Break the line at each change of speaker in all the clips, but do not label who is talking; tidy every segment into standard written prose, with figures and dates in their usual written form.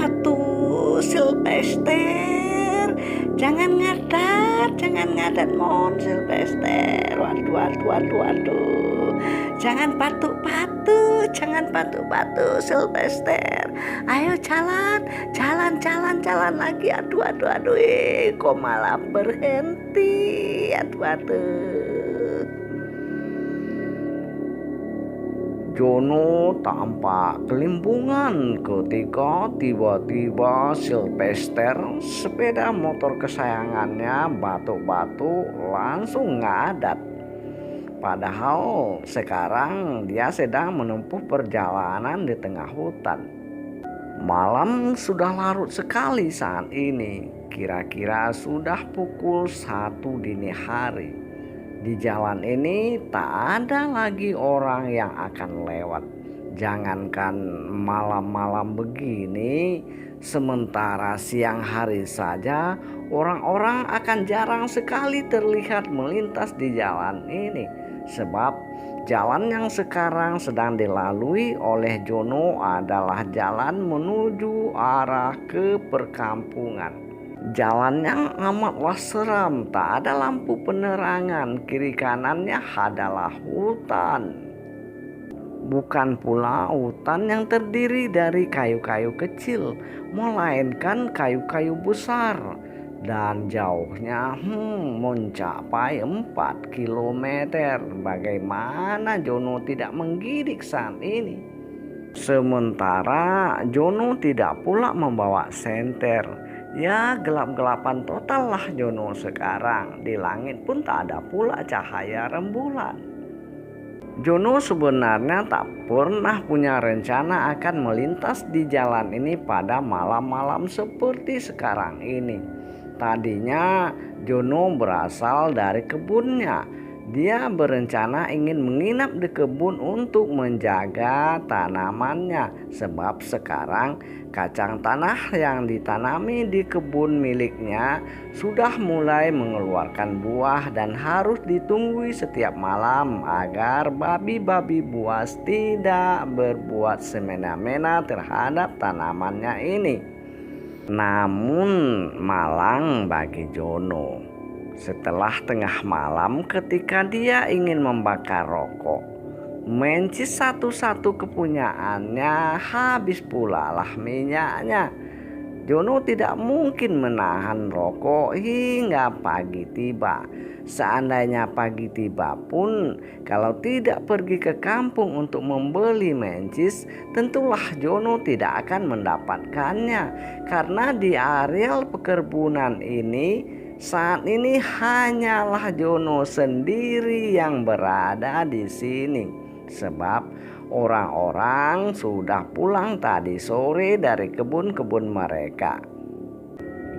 Waduh, Sylvester, jangan ngadat mon Sylvester. Waduh. Jangan patuk-patuk Sylvester. Ayo jalan lagi. Aduh, kok malah berhenti. Aduh.
Jono tampak kelimpungan ketika tiba-tiba Sylvester, sepeda motor kesayangannya, batuk-batuk langsung ngadat. Padahal sekarang dia sedang menempuh perjalanan di tengah hutan. Malam sudah larut sekali saat ini, kira-kira sudah pukul 1 dini hari. Di jalan ini tak ada lagi orang yang akan lewat. Jangankan malam-malam begini, sementara siang hari saja orang-orang akan jarang sekali terlihat melintas di jalan ini. Sebab jalan yang sekarang sedang dilalui oleh Jono adalah jalan menuju arah ke perkampungan. Jalan yang amatlah seram, tak ada lampu penerangan, kiri kanannya adalah hutan. Bukan pula hutan yang terdiri dari kayu-kayu kecil, melainkan kayu-kayu besar. Dan jauhnya mencapai 4 kilometer. Bagaimana Jono tidak menggidik saat ini? Sementara Jono tidak pula membawa senter. Ya, gelap-gelapan total lah Jono sekarang. Di langit pun tak ada pula cahaya rembulan. Jono sebenarnya tak pernah punya rencana akan melintas di jalan ini pada malam-malam seperti sekarang ini. Tadinya Jono berasal dari kebunnya. Dia berencana ingin menginap di kebun untuk menjaga tanamannya. Sebab sekarang kacang tanah yang ditanami di kebun miliknya sudah mulai mengeluarkan buah dan harus ditunggui setiap malam agar babi-babi buas tidak berbuat semena-mena terhadap tanamannya ini. Namun malang bagi Jono. Setelah tengah malam ketika dia ingin membakar rokok, mencis satu-satu kepunyaannya habis pula lah minyaknya. Jono tidak mungkin menahan rokok hingga pagi tiba. Seandainya pagi tiba pun, kalau tidak pergi ke kampung untuk membeli mencis, tentulah Jono tidak akan mendapatkannya. Karena di areal perkebunan ini saat ini hanyalah Jono sendiri yang berada di sini. Sebab orang-orang sudah pulang tadi sore dari kebun-kebun mereka.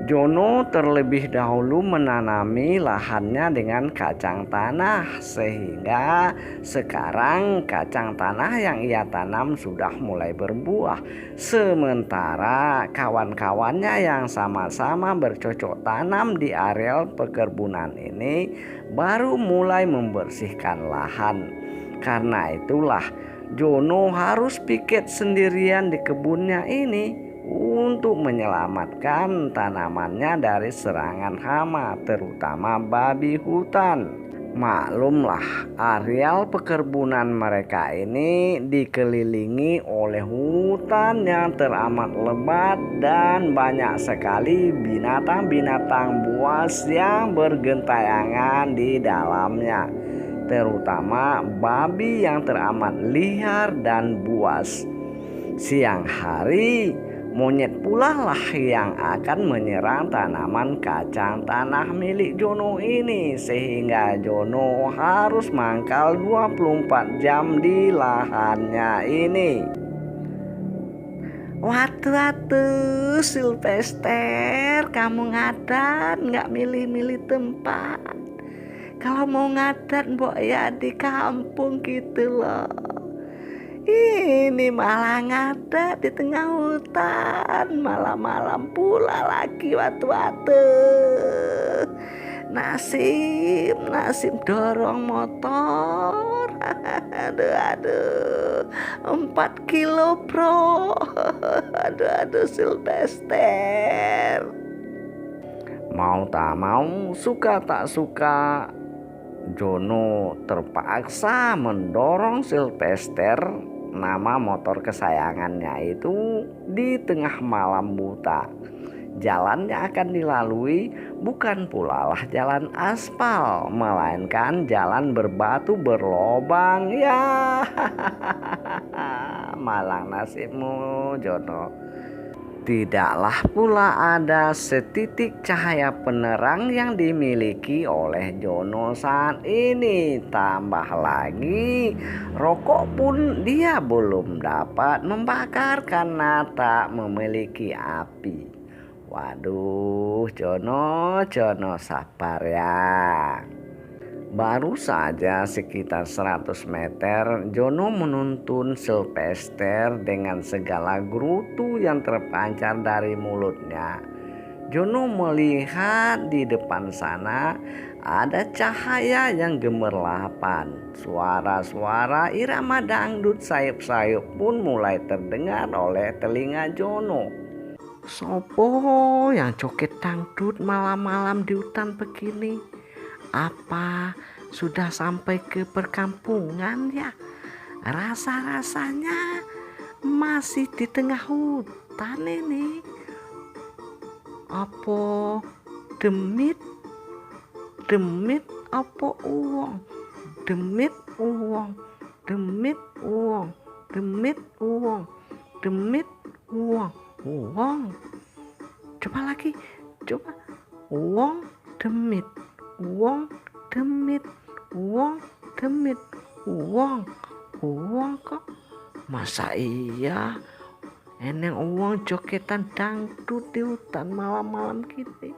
Jono terlebih dahulu menanami lahannya dengan kacang tanah, sehingga sekarang kacang tanah yang ia tanam sudah mulai berbuah. Sementara kawan-kawannya yang sama-sama bercocok tanam di areal perkebunan ini baru mulai membersihkan lahan. Karena itulah Jono harus piket sendirian di kebunnya ini untuk menyelamatkan tanamannya dari serangan hama, terutama babi hutan. Maklumlah, areal perkebunan mereka ini dikelilingi oleh hutan yang teramat lebat dan banyak sekali binatang-binatang buas yang bergentayangan di dalamnya, terutama babi yang teramat liar dan buas. Siang hari monyet pula lah yang akan menyerang tanaman kacang tanah milik Jono ini, sehingga Jono harus mangkal 24 jam di lahannya ini.
Waduh, Sylvester, kamu ngadat nggak milih-milih tempat. Kalau mau ngadat mbok ya di kampung gitu loh. Ini malah ngadat di tengah hutan, malam-malam pula lagi. Waduh, nasib dorong motor. Aduh, 4 kilo bro. Aduh Sylvester.
Mau tak mau, suka tak suka, Jono terpaksa mendorong Sylvester, nama motor kesayangannya itu, di tengah malam buta. Jalan yang akan dilalui bukan pula lah jalan aspal, melainkan jalan berbatu berlobang. Ya, malang nasibmu, Jono. Tidaklah pula ada setitik cahaya penerang yang dimiliki oleh Jono saat ini. Tambah lagi, rokok pun dia belum dapat membakar karena tak memiliki api. Waduh, Jono sabar ya. Baru saja sekitar 100 meter, Jono menuntun Sylvester dengan segala gerutu yang terpancar dari mulutnya. Jono melihat di depan sana ada cahaya yang gemerlapan. Suara-suara irama dangdut sayup-sayup pun mulai terdengar oleh telinga Jono.
Sopo yang joget dangdut malam-malam di hutan begini? Apa sudah sampai ke perkampungan ya? Rasa-rasanya masih di tengah hutan ini. Apa demit apa uang? Demit uang. Coba lagi, coba. Uang demit uang kok. Masa iya eneng uang jogetan dangdut di hutan malam-malam gini?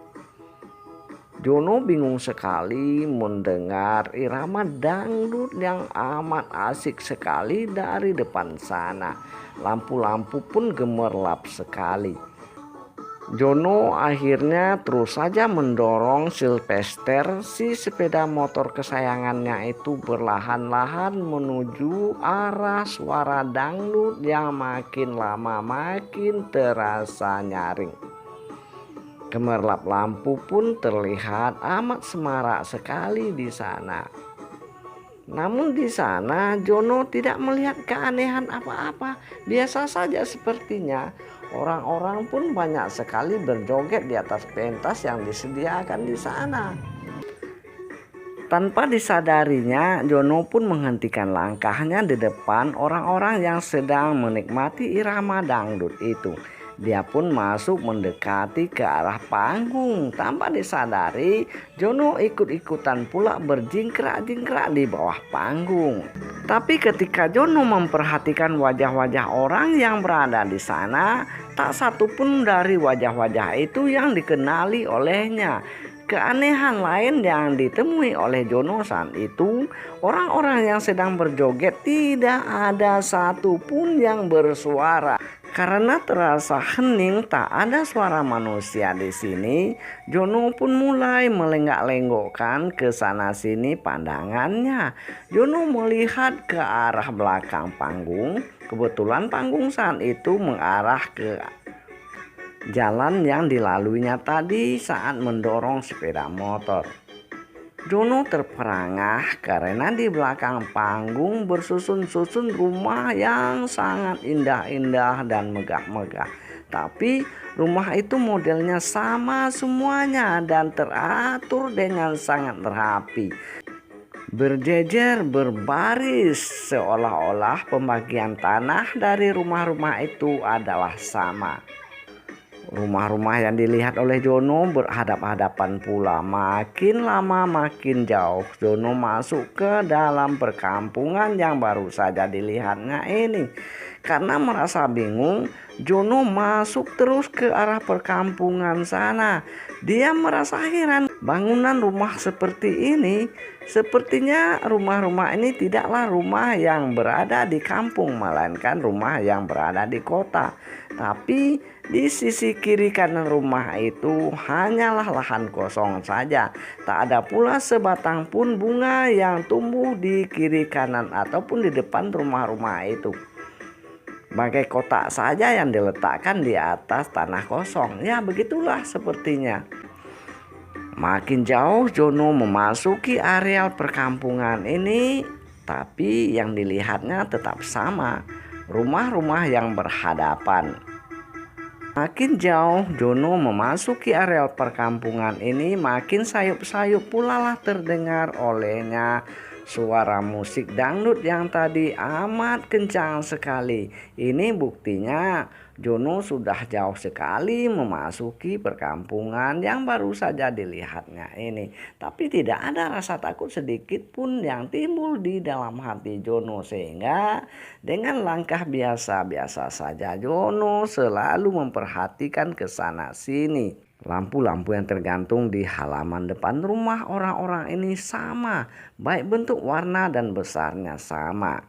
Jono bingung sekali mendengar irama dangdut yang amat asik sekali dari depan sana. Lampu-lampu pun gemerlap sekali. Jono akhirnya terus saja mendorong Sylvester, si sepeda motor kesayangannya itu, berlahan-lahan menuju arah suara dangdut yang makin lama makin terasa nyaring. Gemerlap lampu pun terlihat amat semarak sekali di sana. Namun di sana Jono tidak melihat keanehan apa-apa, biasa saja sepertinya. Orang-orang pun banyak sekali berjoget di atas pentas yang disediakan di sana. Tanpa disadarinya, Jono pun menghentikan langkahnya di depan orang-orang yang sedang menikmati irama dangdut itu. Dia pun masuk mendekati ke arah panggung. Tanpa disadari, Jono ikut-ikutan pula berjingkrak-jingkrak di bawah panggung. Tapi ketika Jono memperhatikan wajah-wajah orang yang berada di sana, tak satu pun dari wajah-wajah itu yang dikenali olehnya. Keanehan lain yang ditemui oleh Jono saat itu, orang-orang yang sedang berjoget tidak ada satu pun yang bersuara. Karena terasa hening, tak ada suara manusia di sini, Jono pun mulai melenggak-lenggokkan ke sana sini pandangannya. Jono melihat ke arah belakang panggung. Kebetulan panggung saat itu mengarah ke jalan yang dilaluinya tadi saat mendorong sepeda motor. Jono terperangah karena di belakang panggung bersusun-susun rumah yang sangat indah-indah dan megah-megah. Tapi rumah itu modelnya sama semuanya dan teratur dengan sangat rapi. Berjejer berbaris, seolah-olah pembagian tanah dari rumah-rumah itu adalah sama. Rumah-rumah yang dilihat oleh Jono berhadap-hadapan pula. Makin lama makin jauh Jono masuk ke dalam perkampungan yang baru saja dilihatnya ini. Karena merasa bingung, Jono masuk terus ke arah perkampungan sana. Dia merasa heran, bangunan rumah seperti ini, sepertinya rumah-rumah ini tidaklah rumah yang berada di kampung, melainkan rumah yang berada di kota. Tapi di sisi kiri kanan rumah itu hanyalah lahan kosong saja. Tak ada pula sebatang pun bunga yang tumbuh di kiri kanan ataupun di depan rumah-rumah itu. Bagai kotak saja yang diletakkan di atas tanah kosong. Ya, begitulah sepertinya. Makin jauh Jono memasuki areal perkampungan ini, tapi yang dilihatnya tetap sama, rumah-rumah yang berhadapan. Makin jauh Jono memasuki areal perkampungan ini, makin sayup-sayup pula lah terdengar olehnya suara musik dangdut yang tadi amat kencang sekali. Ini buktinya Jono sudah jauh sekali memasuki perkampungan yang baru saja dilihatnya ini. Tapi tidak ada rasa takut sedikit pun yang timbul di dalam hati Jono, sehingga dengan langkah biasa-biasa saja Jono selalu memperhatikan ke sana sini. Lampu-lampu yang tergantung di halaman depan rumah orang-orang ini sama, baik bentuk, warna, dan besarnya sama.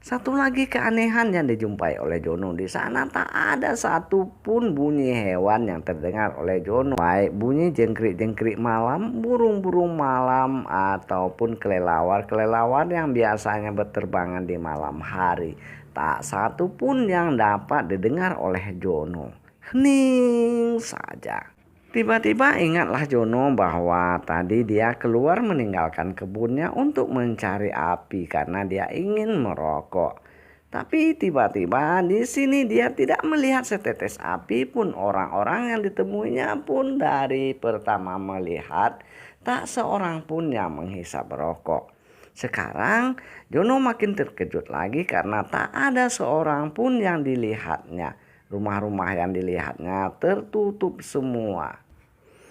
Satu lagi keanehan yang dijumpai oleh Jono, di sana tak ada satupun bunyi hewan yang terdengar oleh Jono, baik bunyi jengkrik-jengkrik malam, burung-burung malam, ataupun kelelawar-kelelawar yang biasanya berterbangan di malam hari. Tak satupun yang dapat didengar oleh Jono. Hening saja. Tiba-tiba ingatlah Jono bahwa tadi dia keluar meninggalkan kebunnya untuk mencari api karena dia ingin merokok. Tapi tiba-tiba di sini dia tidak melihat setetes api pun. Orang-orang yang ditemuinya pun dari pertama melihat tak seorang pun yang menghisap rokok. Sekarang Jono makin terkejut lagi karena tak ada seorang pun yang dilihatnya. Rumah-rumah yang dilihatnya tertutup semua.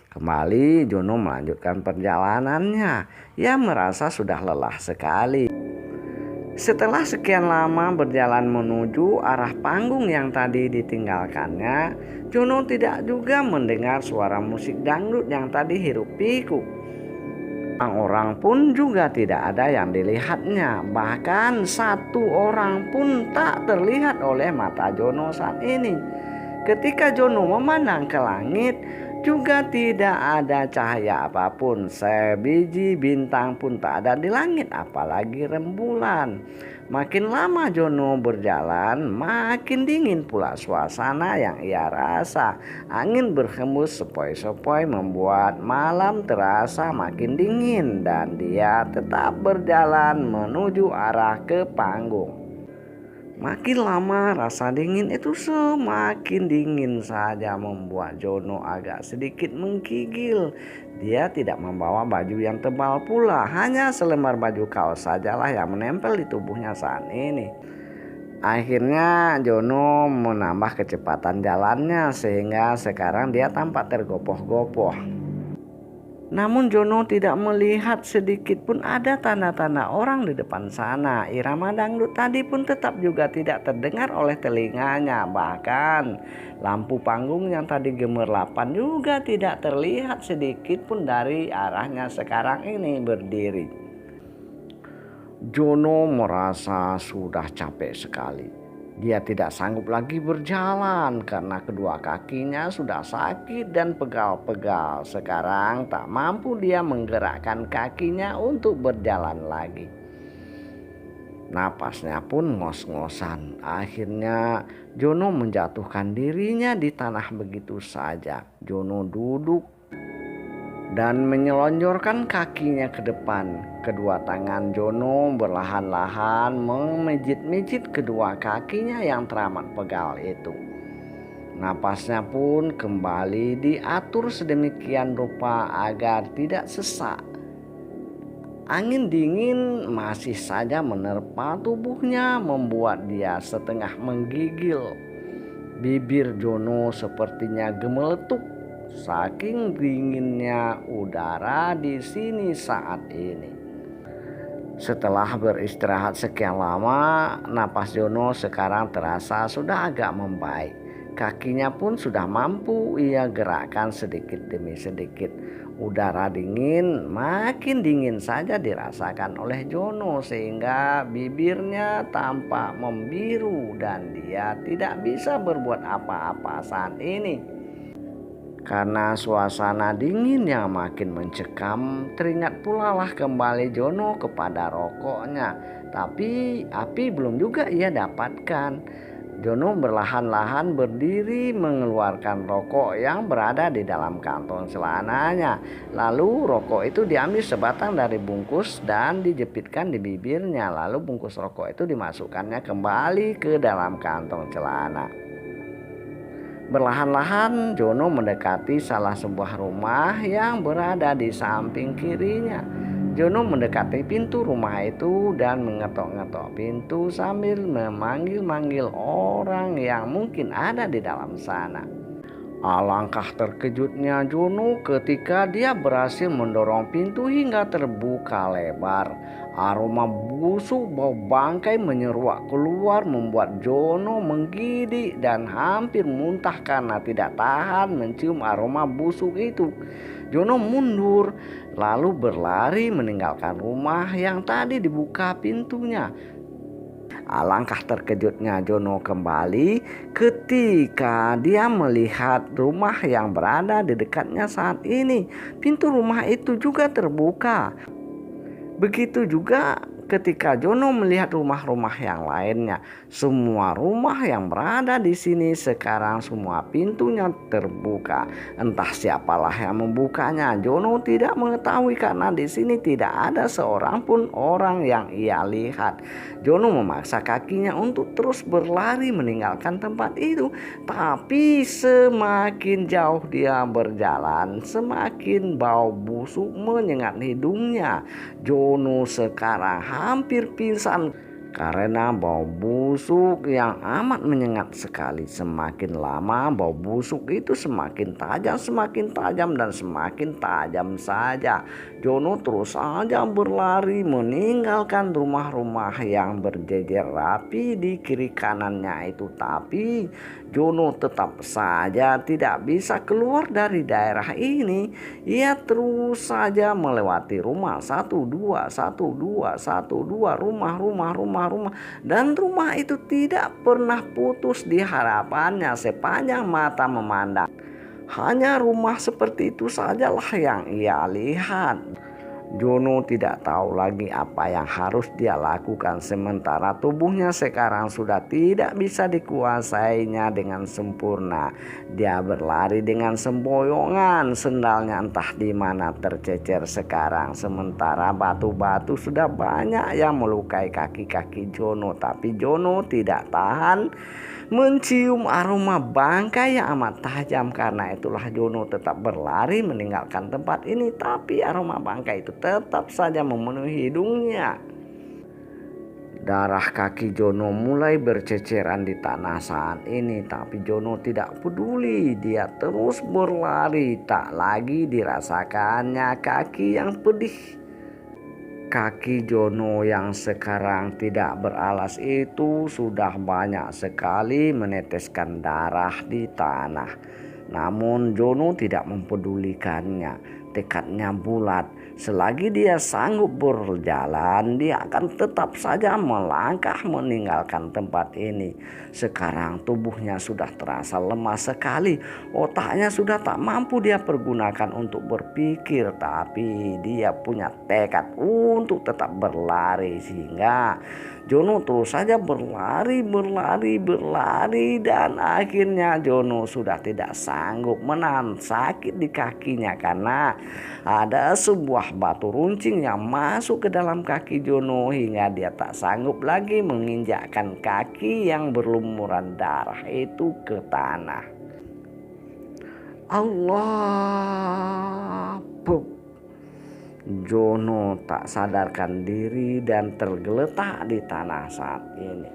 Kembali Jono melanjutkan perjalanannya. Ia merasa sudah lelah sekali. Setelah sekian lama berjalan menuju arah panggung yang tadi ditinggalkannya, Jono tidak juga mendengar suara musik dangdut yang tadi hiruk pikuk. Orang pun juga tidak ada yang dilihatnya. Bahkan satu orang pun tak terlihat oleh mata Jono saat ini. Ketika Jono memandang ke langit, juga tidak ada cahaya apapun. Sebiji bintang pun tak ada di langit, apalagi rembulan. Makin lama Jono berjalan, makin dingin pula suasana yang ia rasa. Angin berhembus sepoi-sepoi membuat malam terasa makin dingin, dan dia tetap berjalan menuju arah ke panggung. Makin lama rasa dingin itu semakin dingin saja, membuat Jono agak sedikit menggigil. Dia tidak membawa baju yang tebal pula, hanya selembar baju kaos sajalah yang menempel di tubuhnya saat ini. Akhirnya Jono menambah kecepatan jalannya sehingga sekarang dia tampak tergopoh-gopoh. Namun Jono tidak melihat sedikit pun ada tanda-tanda orang di depan sana. Irama dangdut tadi pun tetap juga tidak terdengar oleh telinganya. Bahkan lampu panggung yang tadi gemerlapan juga tidak terlihat sedikit pun dari arahnya sekarang ini berdiri. Jono merasa sudah capek sekali. Dia tidak sanggup lagi berjalan karena kedua kakinya sudah sakit dan pegal-pegal. Sekarang tak mampu dia menggerakkan kakinya untuk berjalan lagi. Napasnya pun ngos-ngosan. Akhirnya Jono menjatuhkan dirinya di tanah begitu saja. Jono duduk dan menyelonjorkan kakinya ke depan. Kedua tangan Jono berlahan-lahan memijit-mijit kedua kakinya yang teramat pegal itu. Napasnya pun kembali diatur sedemikian rupa agar tidak sesak. Angin dingin masih saja menerpa tubuhnya, membuat dia setengah menggigil. Bibir Jono sepertinya gemeletup. Saking dinginnya udara di sini saat ini. Setelah beristirahat sekian lama, napas Jono sekarang terasa sudah agak membaik. Kakinya pun sudah mampu ia gerakkan sedikit demi sedikit. Udara dingin makin dingin saja dirasakan oleh Jono sehingga bibirnya tampak membiru dan dia tidak bisa berbuat apa-apa saat ini. Karena suasana dingin yang makin mencekam, teringat pula lah kembali Jono kepada rokoknya. Tapi api belum juga ia dapatkan. Jono berlahan-lahan berdiri mengeluarkan rokok yang berada di dalam kantong celananya. Lalu rokok itu diambil sebatang dari bungkus dan dijepitkan di bibirnya. Lalu bungkus rokok itu dimasukkannya kembali ke dalam kantong celana. Berlahan-lahan Jono mendekati salah sebuah rumah yang berada di samping kirinya. Jono mendekati pintu rumah itu dan mengetok-ngetok pintu sambil memanggil-manggil orang yang mungkin ada di dalam sana. Alangkah terkejutnya Jono ketika dia berhasil mendorong pintu hingga terbuka lebar. Aroma busuk bau bangkai menyeruak keluar membuat Jono menggidik dan hampir muntah karena tidak tahan mencium aroma busuk itu. Jono mundur lalu berlari meninggalkan rumah yang tadi dibuka pintunya. Alangkah terkejutnya Jono kembali ketika dia melihat rumah yang berada di dekatnya saat ini. Pintu rumah itu juga terbuka. Begitu juga ketika Jono melihat rumah-rumah yang lainnya. Semua rumah yang berada di sini sekarang semua pintunya terbuka. Entah siapalah yang membukanya. Jono tidak mengetahui karena di sini tidak ada seorang pun orang yang ia lihat. Jono memaksa kakinya untuk terus berlari meninggalkan tempat itu. Tapi semakin jauh dia berjalan, semakin bau busuk menyengat hidungnya. Jono sekarang hampir pingsan karena bau busuk yang amat menyengat sekali. Semakin lama bau busuk itu semakin tajam dan semakin tajam saja. Jono terus saja berlari meninggalkan rumah-rumah yang berjejer rapi di kiri kanannya itu. Tapi Jono tetap saja tidak bisa keluar dari daerah ini. Ia terus saja melewati rumah satu dua rumah dan rumah itu tidak pernah putus di hadapannya sepanjang mata memandang. Hanya rumah seperti itu sajalah yang ia lihat. Jono tidak tahu lagi apa yang harus dia lakukan sementara tubuhnya sekarang sudah tidak bisa dikuasainya dengan sempurna. Dia berlari dengan semboyongan, sendalnya entah di mana tercecer sekarang. Sementara batu-batu sudah banyak yang melukai kaki-kaki Jono, tapi Jono tidak tahan mencium aroma bangkai yang amat tajam. Karena itulah Jono tetap berlari meninggalkan tempat ini. Tapi aroma bangkai itu tetap saja memenuhi hidungnya. Darah kaki Jono mulai berceceran di tanah saat ini. Tapi Jono tidak peduli. Dia terus berlari. Tak lagi dirasakannya kaki yang pedih. Kaki Jono yang sekarang tidak beralas itu sudah banyak sekali meneteskan darah di tanah. Namun Jono tidak mempedulikannya. Tekadnya bulat. Selagi dia sanggup berjalan, dia akan tetap saja melangkah meninggalkan tempat ini. Sekarang tubuhnya sudah terasa lemah sekali. Otaknya sudah tak mampu dia pergunakan untuk berpikir. Tapi dia punya tekad untuk tetap berlari. Sehingga Jono terus saja berlari dan akhirnya Jono sudah tidak sanggup menahan sakit di kakinya karena ada sebuah batu runcing yang masuk ke dalam kaki Jono hingga dia tak sanggup lagi menginjakkan kaki yang berlumuran darah itu ke tanah. Allah, Jono tak sadarkan diri dan tergeletak di tanah saat ini.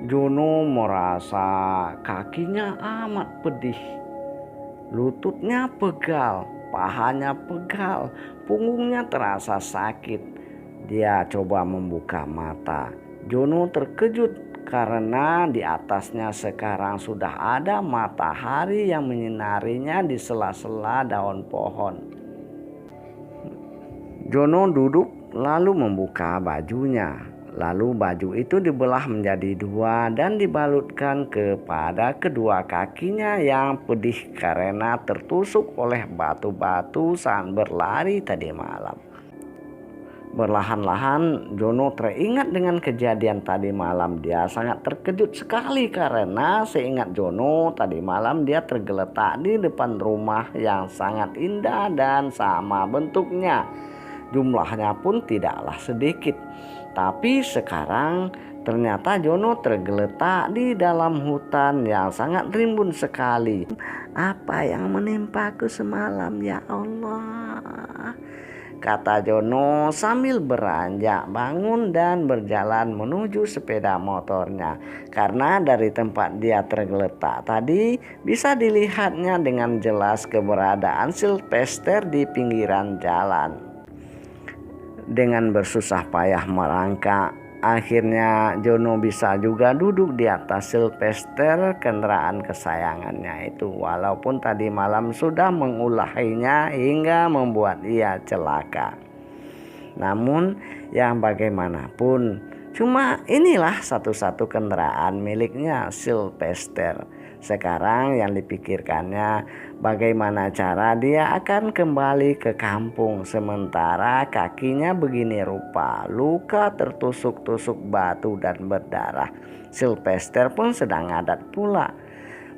Jono merasa kakinya amat pedih. Lututnya pegal, pahanya pegal, punggungnya terasa sakit. Dia coba membuka mata. Jono terkejut karena di atasnya sekarang sudah ada matahari yang menyinarinya di sela-sela daun pohon. Jono duduk lalu membuka bajunya. Lalu baju itu dibelah menjadi dua dan dibalutkan kepada kedua kakinya yang pedih karena tertusuk oleh batu-batu saat berlari tadi malam. Perlahan-lahan Jono teringat dengan kejadian tadi malam. Dia sangat terkejut sekali karena seingat Jono tadi malam dia tergeletak di depan rumah yang sangat indah dan sama bentuknya. Jumlahnya pun tidaklah sedikit. Tapi sekarang ternyata Jono tergeletak di dalam hutan yang sangat rimbun sekali. Apa yang menimpaku semalam ya Allah? Kata Jono sambil beranjak bangun dan berjalan menuju sepeda motornya. Karena dari tempat dia tergeletak tadi bisa dilihatnya dengan jelas keberadaan Sylvester di pinggiran jalan. Dengan bersusah payah merangkak, akhirnya Jono bisa juga duduk di atas Sylvester, kendaraan kesayangannya itu. Walaupun tadi malam sudah mengulahinya hingga membuat ia celaka. Namun yang bagaimanapun, cuma inilah satu-satu kendaraan miliknya Sylvester. Sekarang yang dipikirkannya bagaimana cara dia akan kembali ke kampung sementara kakinya begini rupa, luka tertusuk-tusuk batu dan berdarah. Sylvester pun sedang ngadat pula.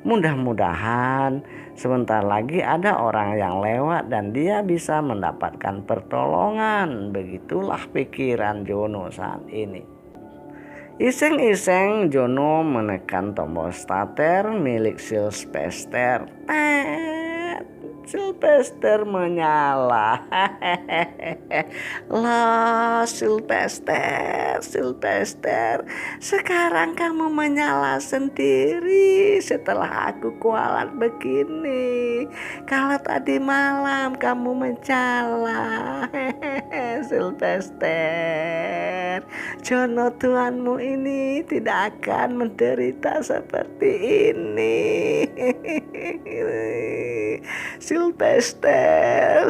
Mudah-mudahan sebentar lagi ada orang yang lewat dan dia bisa mendapatkan pertolongan. Begitulah pikiran Jono saat ini. Iseng-iseng Jono menekan tombol starter milik Sylvester. Sylvester menyala. Lah Sylvester, sekarang kamu menyala sendiri setelah aku kualat begini. Kalau tadi malam kamu mencala. Sylvester, Jono tuanmu ini tidak akan menderita seperti ini. Sylvester,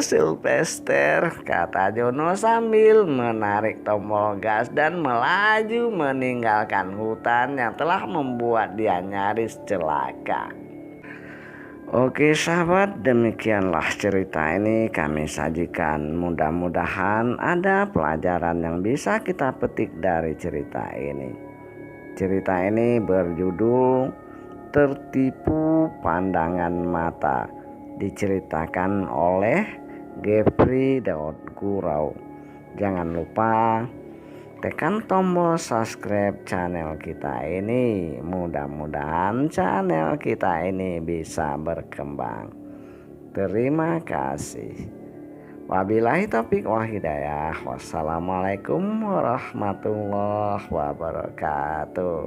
kata Jono sambil menarik tombol gas dan melaju meninggalkan hutan yang telah membuat dia nyaris celaka. Oke sahabat, demikianlah cerita ini kami sajikan. Mudah-mudahan ada pelajaran yang bisa kita petik dari cerita ini. Cerita ini berjudul Tertipu Pandangan Mata, diceritakan oleh Geoffrey Daud Gurau. Jangan lupa tekan tombol subscribe channel kita ini. Mudah-mudahan channel kita ini bisa berkembang. Terima kasih. Wabillahi taufiq wal hidayah. Wassalamualaikum warahmatullahi wabarakatuh.